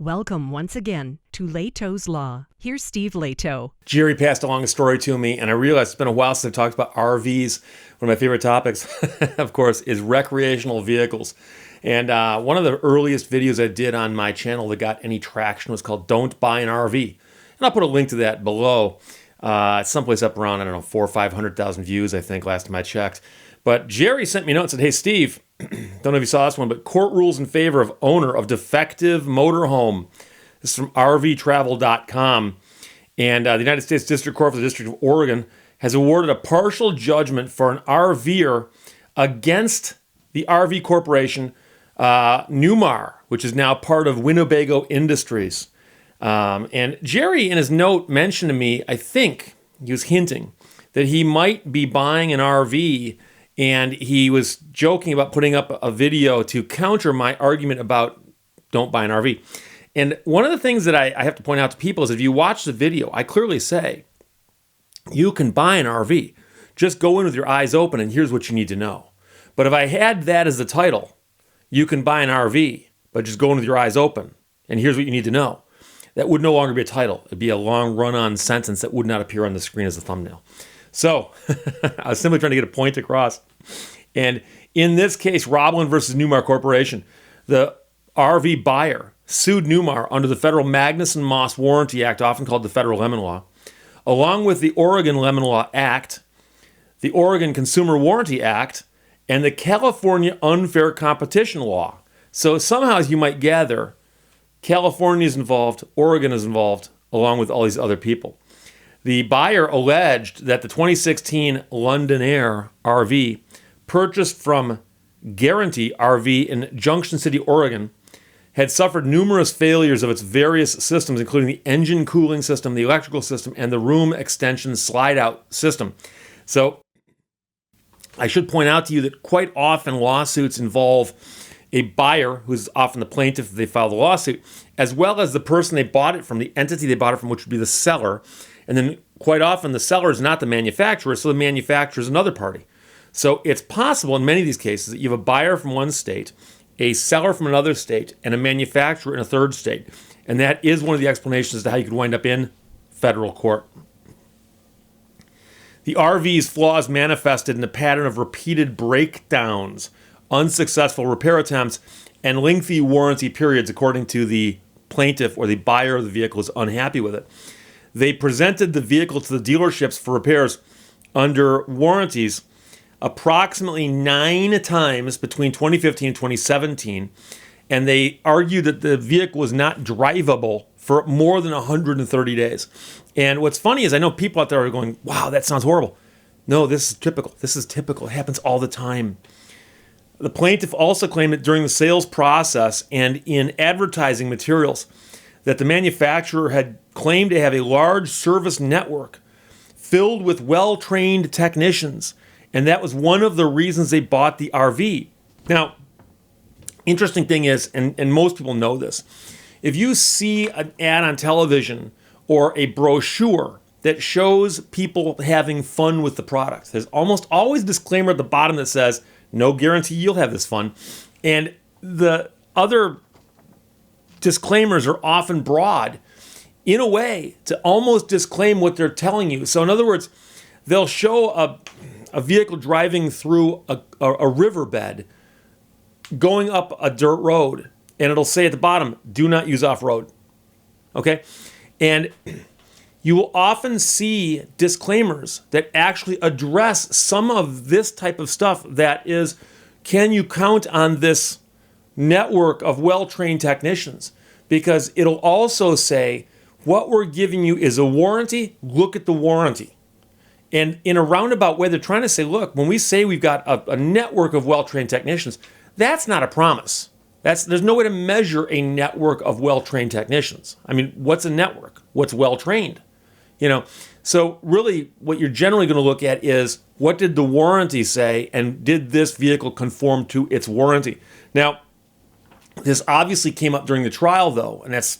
Welcome once again to Lehto's Law. Here's Steve Lehto. Jerry passed along a story to me, and I realized it's been a while since I've talked about RVs. One of my favorite topics, of course, is recreational vehicles. And one of the earliest videos I did on my channel that got any traction was called Don't Buy an RV. And I'll put a link to that below. It's someplace up around, 400,000 or 500,000 views, I think, last time I checked. But Jerry sent me a note and said, hey, Steve, don't know if you saw this one, but court rules in favor of owner of defective motorhome. This is from rvtravel.com. And the United States District Court for the District of Oregon has awarded a partial judgment for an RVer against the RV corporation, Newmar, which is now part of Winnebago Industries. And Jerry, in his note, mentioned to me, I think he was hinting that he might be buying an RV, and he was joking about putting up a video to counter my argument about don't buy an RV. And one of the things that I have to point out to people is if you watch the video, I clearly say, you can buy an RV. Just go in with your eyes open, and here's what you need to know. But if I had that as the title, you can buy an RV, but just go in with your eyes open, and here's what you need to know, that would no longer be a title. It'd be a long run-on sentence that would not appear on the screen as a thumbnail. So I was simply trying to get a point across. And in this case, Roblin versus Newmar Corporation, the RV buyer sued Newmar under the Federal Magnuson-Moss Warranty Act, often called the Federal Lemon Law, along with the Oregon Lemon Law Act, the Oregon Consumer Warranty Act, and the California Unfair Competition Law. So somehow, as you might gather, California is involved, Oregon is involved, along with all these other people. The buyer alleged that the 2016 London Air RV purchased from Guarantee RV in Junction City, Oregon, had suffered numerous failures of its various systems, including the engine cooling system, the electrical system, and the room extension slide-out system. So I should point out to you that quite often lawsuits involve a buyer, who's often the plaintiff if they file the lawsuit, as well as the person they bought it from, the entity they bought it from, which would be the seller. And then quite often the seller is not the manufacturer, so the manufacturer is another party. So it's possible in many of these cases that you have a buyer from one state, a seller from another state, and a manufacturer in a third state. And that is one of the explanations as to how you could wind up in federal court. The RV's flaws manifested in a pattern of repeated breakdowns, unsuccessful repair attempts, and lengthy warranty periods, according to the plaintiff or the buyer of the vehicle is unhappy with it. They presented the vehicle to the dealerships for repairs under warranties approximately 9 times between 2015 and 2017, and they argued that the vehicle was not drivable for more than 130 days. And what's funny is I know people out there are going, wow, that sounds horrible. No, this is typical. This is typical. It happens all the time. The plaintiff also claimed that during the sales process and in advertising materials that the manufacturer had claimed to have a large service network filled with well-trained technicians, and that was one of the reasons they bought the RV. Now, interesting thing is, and most people know this, if you see an ad on television or a brochure that shows people having fun with the product, there's almost always a disclaimer at the bottom that says, no guarantee you'll have this fun. And the other disclaimers are often broad in a way to almost disclaim what they're telling you. So in other words, they'll show a vehicle driving through a riverbed going up a dirt road, and it'll say at the bottom, do not use off-road. Okay? And you will often see disclaimers that actually address some of this type of stuff that is, can you count on this network of well-trained technicians? Because it'll also say, what we're giving you is a warranty, look at the warranty. And in a roundabout way, they're trying to say, look, when we say we've got a network of well-trained technicians, that's not a promise. There's no way to measure a network of well-trained technicians. I mean, what's a network? What's well-trained? So really what you're generally going to look at is what did the warranty say, and did this vehicle conform to its warranty? Now, this obviously came up during the trial, though, and that's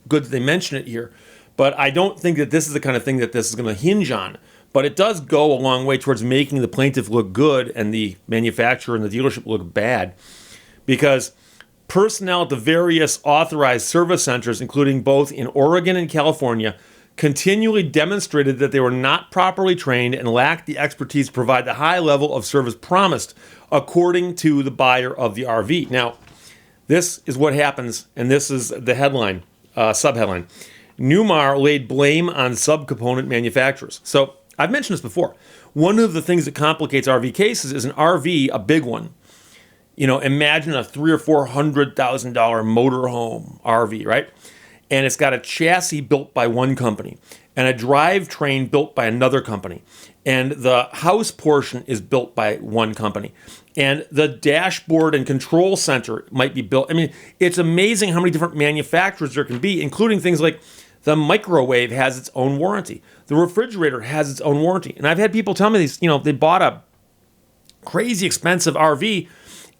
good that they mention it here. But I don't think that this is the kind of thing that this is going to hinge on. But it does go a long way towards making the plaintiff look good and the manufacturer and the dealership look bad. Because Personnel at the various authorized service centers, including both in Oregon and California, continually demonstrated that they were not properly trained and lacked the expertise to provide the high level of service promised, according to the buyer of the RV. Now, this is what happens, and this is the headline, subheadline. Newmar laid blame on subcomponent manufacturers. So I've mentioned this before. One of the things that complicates RV cases is an RV, a big one. Imagine a $300,000 or $400,000 motorhome RV, right? And it's got a chassis built by one company and a drivetrain built by another company. And the house portion is built by one company. And the dashboard and control center might be built. I mean, it's amazing how many different manufacturers there can be, including things like the microwave has its own warranty. The refrigerator has its own warranty. And I've had people tell me these, they bought a crazy expensive RV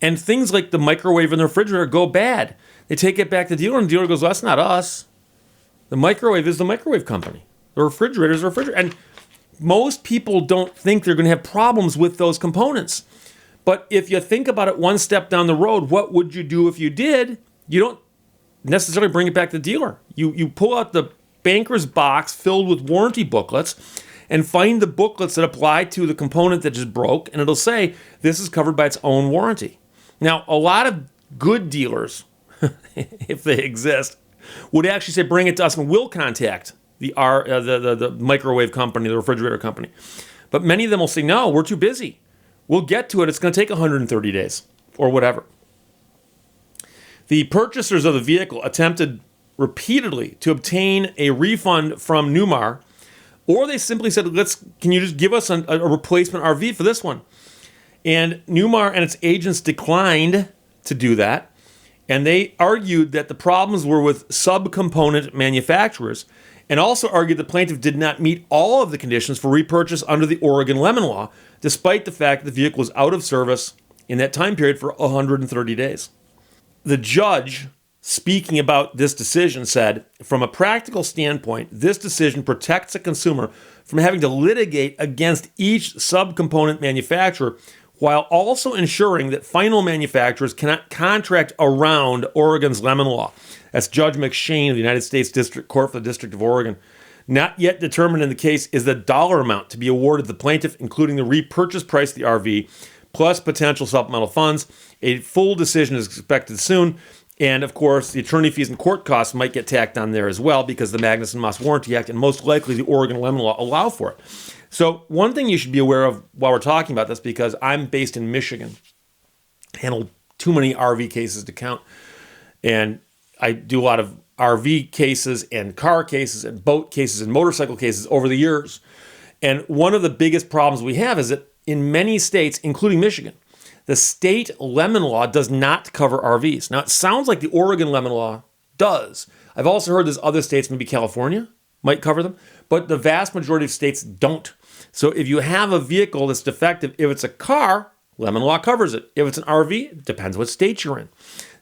and things like the microwave and the refrigerator go bad. They take it back to the dealer, and the dealer goes, well, that's not us. The microwave is the microwave company. The refrigerator is the refrigerator. And most people don't think they're going to have problems with those components. But if you think about it one step down the road, what would you do if you did? You don't necessarily bring it back to the dealer. You pull out the banker's box filled with warranty booklets and find the booklets that apply to the component that just broke, and it'll say this is covered by its own warranty. Now, a lot of good dealers, if they exist, would actually say bring it to us and we'll contact the microwave company, the refrigerator company. But many of them will say, no, we're too busy. We'll get to it. It's going to take 130 days or whatever. The purchasers of the vehicle attempted repeatedly to obtain a refund from Newmar, or they simply said, can you just give us a replacement RV for this one? And Newmar and its agents declined to do that. And they argued that the problems were with subcomponent manufacturers, and also argued the plaintiff did not meet all of the conditions for repurchase under the Oregon Lemon Law, despite the fact that the vehicle was out of service in that time period for 130 days. The judge, speaking about this decision, said, from a practical standpoint, this decision protects a consumer from having to litigate against each subcomponent manufacturer, while also ensuring that final manufacturers cannot contract around Oregon's lemon law. That's Judge McShane of the United States District Court for the District of Oregon. Not yet determined in the case is the dollar amount to be awarded the plaintiff, including the repurchase price of the RV, plus potential supplemental funds. A full decision is expected soon. And of course, the attorney fees and court costs might get tacked on there as well, because the Magnuson-Moss Warranty Act and most likely the Oregon Lemon Law allow for it. So one thing you should be aware of while we're talking about this, because I'm based in Michigan, handle too many RV cases to count, and I do a lot of RV cases and car cases and boat cases and motorcycle cases over the years. And one of the biggest problems we have is that in many states, including Michigan, the state lemon law does not cover RVs. Now, it sounds like the Oregon lemon law does. I've also heard there's other states, maybe California, might cover them, but the vast majority of states don't. So if you have a vehicle that's defective, if it's a car, lemon law covers it. If it's an RV, it depends what state you're in.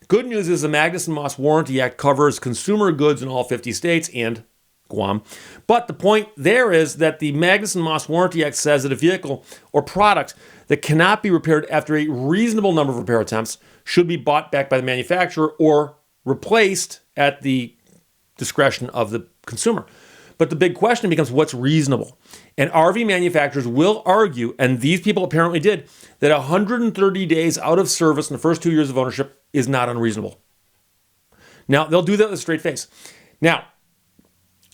Good news is the Magnuson-Moss Warranty Act covers consumer goods in all 50 states and Guam. But the point there is that the Magnuson-Moss Warranty Act says that a vehicle or product that cannot be repaired after a reasonable number of repair attempts should be bought back by the manufacturer or replaced at the discretion of the consumer. But the big question becomes, what's reasonable? And RV manufacturers will argue, and these people apparently did, that 130 days out of service in the first 2 years of ownership is not unreasonable. Now, they'll do that with a straight face. Now,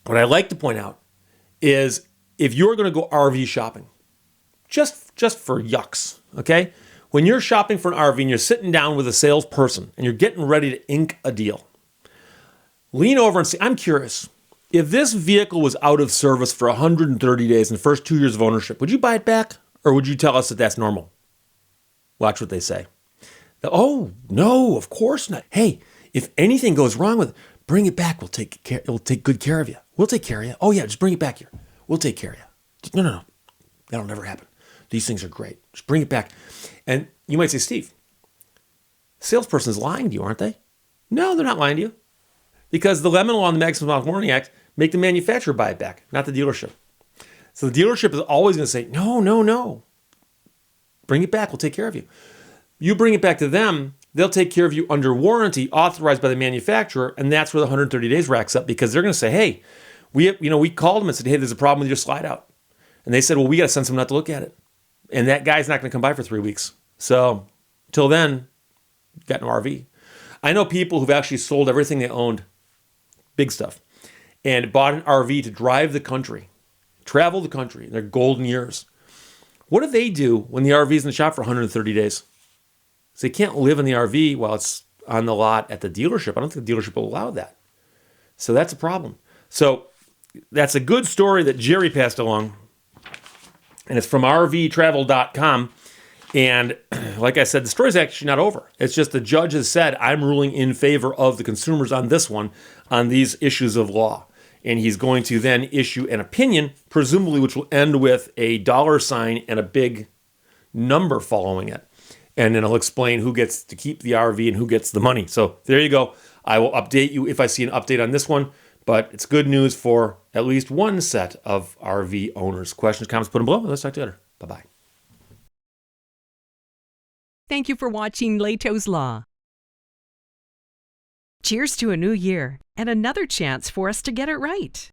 what I like to point out is if you're going to go RV shopping, just for yucks, okay? When you're shopping for an RV and you're sitting down with a salesperson and you're getting ready to ink a deal, lean over and say, I'm curious, if this vehicle was out of service for 130 days in the first 2 years of ownership, would you buy it back? Or would you tell us that that's normal? Watch what they say. Oh, no, of course not. Hey, if anything goes wrong with it, bring it back. We'll take good care of you. We'll take care of you. Oh, yeah, just bring it back here. We'll take care of you. No. That'll never happen. These things are great. Just bring it back. And you might say, Steve, the salesperson is lying to you, aren't they? No, they're not lying to you. Because the lemon law and the Magnuson-Moss Warranty Act make the manufacturer buy it back, not the dealership. So the dealership is always going to say, no. Bring it back. We'll take care of you. You bring it back to them, they'll take care of you under warranty authorized by the manufacturer, and that's where the 130 days racks up, because they're going to say, hey, we called them and said, hey, there's a problem with your slide out. And they said, well, we got to send someone out to look at it. And that guy's not going to come by for 3 weeks. So till then, you've got an RV. I know people who've actually sold everything they owned, big stuff, and bought an RV to drive the country, travel the country in their golden years. What do they do when the RV is in the shop for 130 days? So they can't live in the RV while it's on the lot at the dealership. I don't think the dealership will allow that. So that's a problem. So that's a good story that Jerry passed along. And it's from rvtravel.com. And like I said, the story's actually not over. It's just the judge has said, I'm ruling in favor of the consumers on this one, on these issues of law. And he's going to then issue an opinion, presumably, which will end with a $ and a big number following it. And then I'll explain who gets to keep the RV and who gets the money. So there you go. I will update you if I see an update on this one. But it's good news for at least one set of RV owners. Questions, comments, put them below. Let's talk to you later. Bye-bye. Thank you for watching Lehto's Law. Cheers to a new year and another chance for us to get it right.